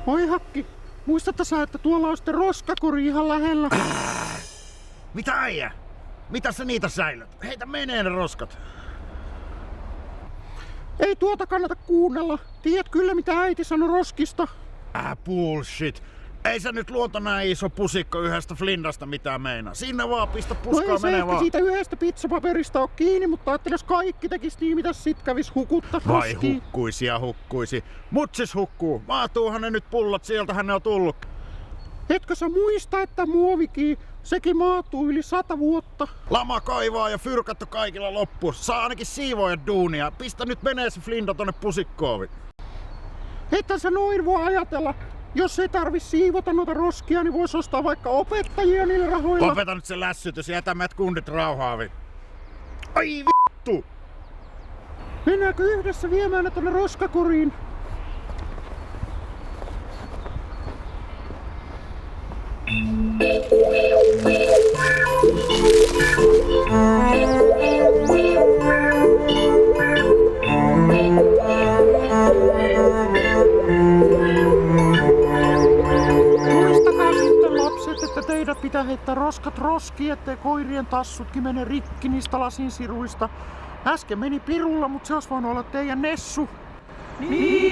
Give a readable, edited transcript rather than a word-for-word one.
Oi Hakki, muistatta sä, että tuolla on sitten roskakori ihan lähellä? Mitä äijä? Mitä sä niitä säilöt? Heitä menee ne roskat. Ei tuota kannata kuunnella. Tiedät kyllä mitä äiti sanoi roskista. Bullshit. Ei se nyt luonto näin iso pusikko yhdestä flindasta mitään meinaa. Sinne vaan pistä puskaa, No ei se menee ehkä vaan. siitä yhdestä pizzapaperista ole kiinni, mutta ajattelin, jos kaikki tekis niin, mitä sit kävis hukuttas Vai roskiin. hukkuisi ja hukkuisi. Mut siis hukkuu. Maatuuhan ne nyt pullot, sieltähän ne on tullut. Etkö sä muista, että muovikin, sekin maatuu yli 100 vuotta? Lama kaivaa ja fyrkattu kaikilla loppu. Saa ainakin siivoja duunia. Pistä nyt menee se flinda tonne pusikkoon. Ethän sä noin voi ajatella. Jos ei tarvis siivota noita roskia, niin vois ostaa vaikka opettajia niillä rahoilla. Lopeta nyt se lässytys ja jätä meidät kundit rauhaavi. Ai vittu! Mennäänkö yhdessä viemään ne tonne roskakoriin? Muistakaa sitten lapset, että teidät pitää heittää roskat roskiin, ettei koirien tassutkin mene rikki niistä lasinsiruista. Äsken meni pirulla, mutta se olisi voinut olla teidän Nessu. Niin.